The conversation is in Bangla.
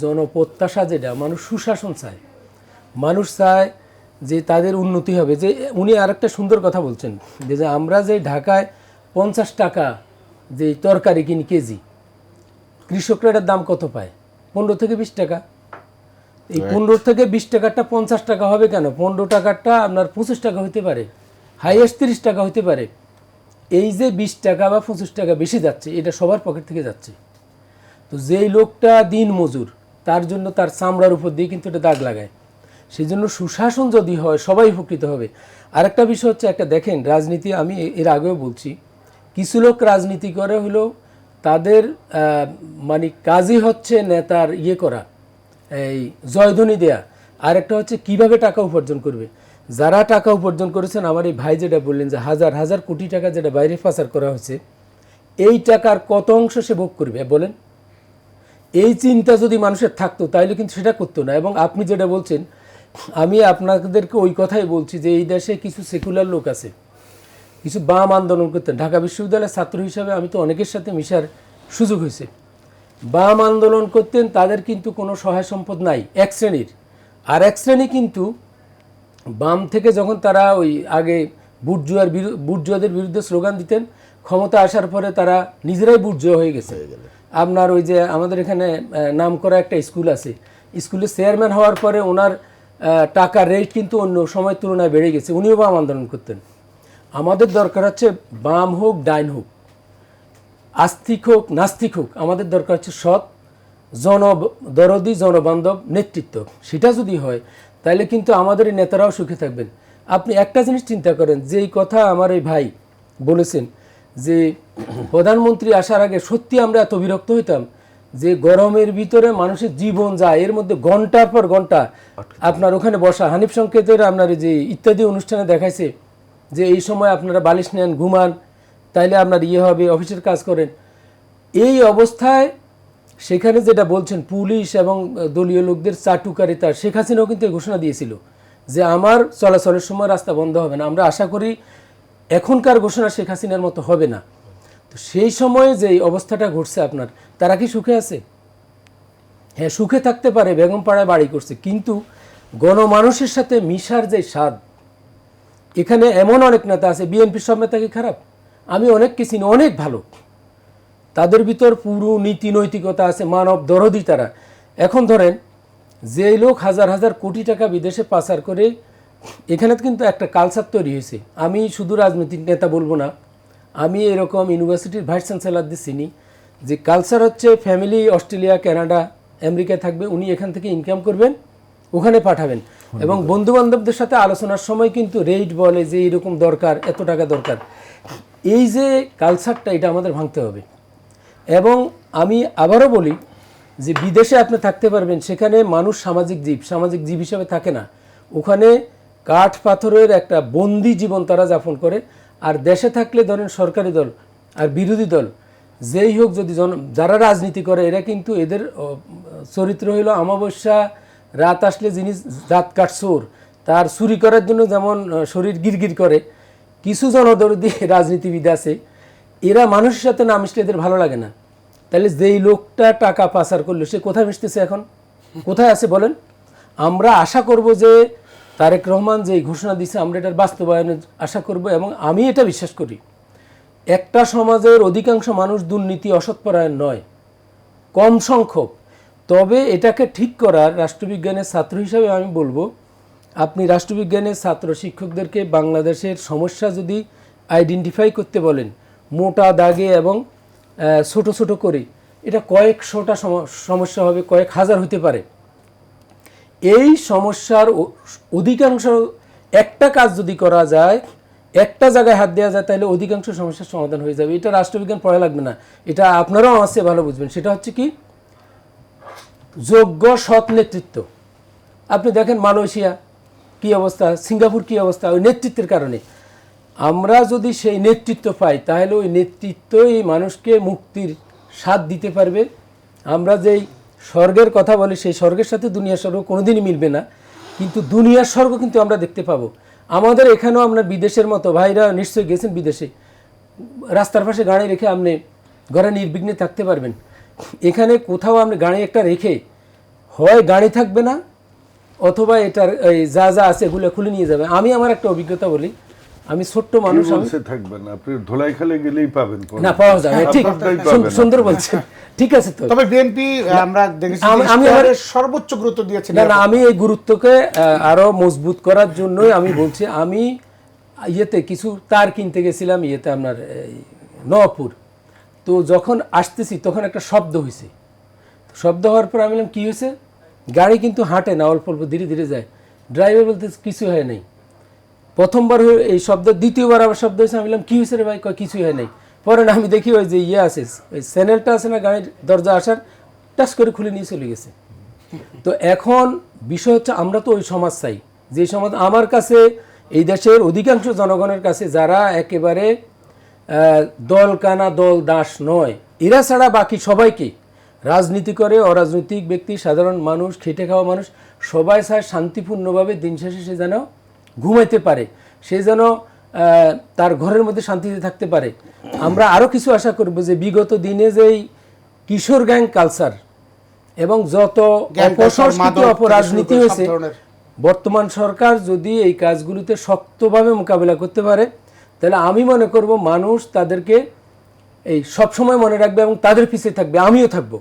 জনপ্রত্যাশা যেটা মানুষ সুশাসন চায়, মানুষ চায় যে তাদের উন্নতি হবে। যে উনি আরেকটা সুন্দর কথা বলছেন যে আমরা যে ঢাকায় 50 টাকা যে তরকারি কিনি কেজি, কৃষকরা এটার দাম কত পায়? 15 থেকে 20 টাকা। এই 15 থেকে 20 টাকাটা 50 টাকা হবে কেন? 15 টাকাটা আপনার 25 টাকা হতে পারে, হাইয়েস্ট 30 টাকা হতে পারে। এই যে 20 টাকা বা 25 টাকা বেশি যাচ্ছে, এটা সবার পকেট থেকে যাচ্ছে। তো যেই লোকটা দিন মজুর, তার জন্য তার চামড়ার উপর দিয়ে কিন্তু এটা দাগ লাগায়। সেই জন্য সুশাসন যদি হয় সবাই উপকৃত হবে। আরেকটা বিষয় হচ্ছে, একটা দেখেন রাজনীতি, আমি এর আগেও বলছি, কিছু লোক রাজনীতি করে হলো তাদের মানে কাজই হচ্ছে নেতার করা, এই জয়ধ্বনি দেয়া। আরেকটা হচ্ছে কিভাবে টাকা উপার্জন করবে। যারা টাকা উপার্জন করেছেন, আমার এই ভাই যেটা বললেন যে হাজার হাজার কোটি টাকা যেটা বাইরে পাচার করা হয়েছে, এই টাকার কত অংশ সে ভোগ করবে বলেন? এই চিন্তা যদি মানুষের থাকতো তাহলে কিন্তু সেটা করতো না। এবং আপনি যেটা বলছেন, আমি আপনাদেরকে ওই কথাই বলছি যে এই দেশে কিছু সেকুলার লোক আছে, কিছু বাম আন্দোলন করতেন। ঢাকা বিশ্ববিদ্যালয়ের ছাত্র হিসাবে আমি তো অনেকের সাথে মিশার সুযোগ হয়েছে। বাম আন্দোলন করতেন, তাদের কিন্তু কোনো সহায় সম্পদ নাই এক শ্রেণীর। আর এক শ্রেণী কিন্তু বাম থেকে যখন তারা ওই আগে বুর্জুয়াদের বিরুদ্ধে স্লোগান দিতেন, ক্ষমতা আসার পরে তারা নিজেরাই বুর্জুয়া হয়ে গেছে। আপনার ওই যে আমাদের এখানে নাম করা একটা স্কুল আছে, স্কুলের চেয়ারম্যান হওয়ার পরে ওনার টাকার রেট কিন্তু অন্য সময়ের তুলনায় বেড়ে গেছে। উনিও বাম আন্দোলন করতেন। আমাদের দরকার হচ্ছে বাম হোক ডাইন হোক, আস্তিক হোক নাস্তিক হোক, আমাদের দরকার হচ্ছে সৎ, জনদরদি, জনবান্ধব নেতৃত্ব। সেটা যদি হয় তাহলে কিন্তু আমাদের এই নেতারাও সুখে থাকবেন। আপনি একটা জিনিস চিন্তা করেন, যেই কথা আমার এই ভাই বলেছেন যে প্রধানমন্ত্রী আসার আগে সত্যি আমরা এত বিরক্ত হইতাম যে গরমের ভিতরে মানুষের জীবন যায়, এর মধ্যে ঘন্টার পর ঘন্টা আপনার ওখানে বসা। হানিফ সংকেতের আপনার যে ইত্যাদি অনুষ্ঠানে দেখাইছে যে এই সময় আপনারা বালিশ নেন, ঘুমান, তাইলে আপনার হবে, অফিসের কাজ করেন। এই অবস্থায় সেখানে যেটা বলছেন পুলিশ এবং দলীয় লোকদের চাটুকারিতা, শেখ হাসিনাও কিন্তু ঘোষণা দিয়েছিল যে আমার চলাচলের সময় রাস্তা বন্ধ হবে না। আমরা আশা করি এখনকার ঘোষণা শেখ হাসিনার মতো হবে না। তো সেই সময়ে যে অবস্থাটা ঘটছে আপনার, তারা কি সুখে আছে? হ্যাঁ, সুখে থাকতে পারে, বেগম পাড়ায় বাড়ি করছে, কিন্তু গণমানুষের সাথে মিশার যে স্বাদ, এখানে এমন অনেক নেতা আছে, বিএনপির সব নেতা কি খারাপ? আমি অনেককে চিনি, অনেক ভালো, তাদের ভিতর পুরো নীতি নৈতিকতা আছে, মানব দরদি তারা। এখন ধরেন যে লোক হাজার হাজার কোটি টাকা বিদেশে পাচার করে, এখানে কিন্তু একটা কালচার তৈরি হয়েছে। আমি শুধু রাজনৈতিক নেতা বলবো না, আমি এরকম ইউনিভার্সিটির ভাইস চ্যান্সেলরদের চিনি যে কালচার হচ্ছে ফ্যামিলি অস্ট্রেলিয়া, কানাডা, আমেরিকায় থাকবে, উনি এখান থেকে ইনকাম করবেন, ওখানে পাঠাবেন, এবং বন্ধু বান্ধবদের সাথে আলোচনার সময় কিন্তু রেট বলে যে এরকম দরকার, এত টাকা দরকার। এই যে কালচারটা, এটা আমাদের ভাঙতে হবে। এবং আমি আবারও বলি যে বিদেশে আপনি থাকতে পারবেন, সেখানে মানুষ সামাজিক জীব হিসাবে থাকে না। ওখানে কাঠ পাথরের একটা বন্দি জীবন তারা যাপন করে। আর দেশে থাকলে ধরেন সরকারি দল আর বিরোধী দল যেই হোক, যদি যারা রাজনীতি করে, এরা কিন্তু এদের চরিত্র হইল অমাবস্যা রাত আসলে যিনি জাত কাট চোর, তার চুরি করার জন্য যেমন শরীর গিরগির করে, কিছু জনদরদি রাজনীতিবিদ আছে, এরা মানুষের সাথে না মিশলে এদের ভালো লাগে না। তাহলে যেই লোকটা টাকা পাচার করলো, সে কোথায় মিশতেছে এখন? কোথায় আছে বলেন? আমরা আশা করব যে তারেক রহমান যে ঘোষণা দিয়েছে, আমরা এটার বাস্তবায়নের আশা করব। এবং আমি এটা বিশ্বাস করি, একটা সমাজের অধিকাংশ মানুষ দুর্নীতি অসৎপরায়ণ নয়, কম সংখ্যক। তবে এটাকে ঠিক করার রাষ্ট্রবিজ্ঞানের ছাত্র হিসাবে আমি বলবো, আপনি রাষ্ট্রবিজ্ঞানের ছাত্র শিক্ষকদেরকে বাংলাদেশের সমস্যা যদি আইডেন্টিফাই করতে বলেন মোটা দাগে এবং ছোট ছোট করে, এটা কয়েকশোটা সমস্যা হবে, কয়েক হাজার হতে পারে। এই সমস্যার অধিকাংশ, একটা কাজ যদি করা যায়, একটা জায়গায় হাত দেওয়া যায়, তাহলে অধিকাংশ সমস্যার সমাধান হয়ে যাবে। এটা রাষ্ট্রবিজ্ঞান পড়া লাগবে না, এটা আপনারাও আমার চেয়ে ভালো বুঝবেন। সেটা হচ্ছে কি? যোগ্য সৎ নেতৃত্ব। আপনি দেখেন মালয়েশিয়া কি অবস্থা, সিঙ্গাপুর কি অবস্থা, ওই নেতৃত্বের কারণে। আমরা যদি সেই নেতৃত্ব পাই, তাহলে ওই নেতৃত্বই মানুষকে মুক্তির স্বাদ দিতে পারবে। আমরা যেই স্বর্গের কথা বলি, সেই স্বর্গের সাথে দুনিয়ার স্বর্গ কোনোদিনই মিলবে না, কিন্তু দুনিয়ার স্বর্গ কিন্তু আমরা দেখতে পাবো। আমাদের এখানেও আপনার বিদেশের মতো, ভাইরা নিশ্চয়ই গেছেন বিদেশে, রাস্তার পাশে গাড়ি রেখে আপনি ঘরে নির্বিঘ্নে থাকতে পারবেন। এখানে কোথাও আপনি গাড়ি একটা রেখে হয় গাড়ি থাকবে না, অথবা এটার এই যা যা আছে এগুলো খুলে নিয়ে যাবে। আমি আমার একটা অভিজ্ঞতা বলি, আমি ছোট্ট মানুষ, থাকবে না, আপনি ধোলাইখালে গেলেই পাবেন, না পাওয়া যাবে, ঠিক সুন্দর বলছেন, ঠিক আছে। তো তবে বিএনপি আমরা দেখেছি আমি সর্বোচ্চ গুরুত্ব দিয়েছি। না, আমি এই গুরুত্বকে আরো মজবুত করার জন্যই আমি বলছি, আমি ইয়েতে কিছু তার কিনতে গেছিলাম, ইয়েতে আপনার নওয়াবপুর। তো যখন আসতেছি তখন একটা শব্দ হয়েছে, শব্দ হওয়ার পর আমি বললাম কী হয়েছে, গাড়ি কিন্তু হাঁটে না, অল্প অল্প ধীরে ধীরে যায়, ড্রাইভার বলতে কিছু হয় নাই। প্রথমবার এই শব্দ, দ্বিতীয়বার আবার শব্দ হয়েছে, আমি বললাম কী হয়েছে রে ভাই, কিছুই হয় নাই। পরে না আমি দেখি ওই যে ইয়ে আছে, ওই চ্যানেলটা আছে না গাড়ির দরজা আসার, টাচ করে খুলে নিয়ে চলে গেছে। তো এখন বিষয় হচ্ছে, আমরা তো ওই সমাজ চাই, যে সমাজ আমার কাছে, এই দেশের অধিকাংশ জনগণের কাছে যারা একেবারে দল কানা দল দাস নয়, এরা ছাড়া বাকি সবাইকে, রাজনীতি করে অরাজনৈতিক ব্যক্তি, সাধারণ মানুষ, খেটে খাওয়া মানুষ, সবাই চায় শান্তিপূর্ণভাবে দিন শেষে সে যেন ঘুমাইতে পারে, সে যেন তার ঘরের মধ্যে শান্তিতে থাকতে পারে। আমরা আরও কিছু আশা করব যে বিগত দিনে যেই কিশোর গ্যাং কালচার এবং যত অপসংস্কৃতি অপরাজনীতি হয়েছে, বর্তমান সরকার যদি এই কাজগুলিতে শক্তভাবে মোকাবেলা করতে পারে, তাহলে আমি মনে করব মানুষ তাদেরকে এই সবসময় মনে রাখবে এবং তাদের পিছিয়ে থাকবে, আমিও থাকবো।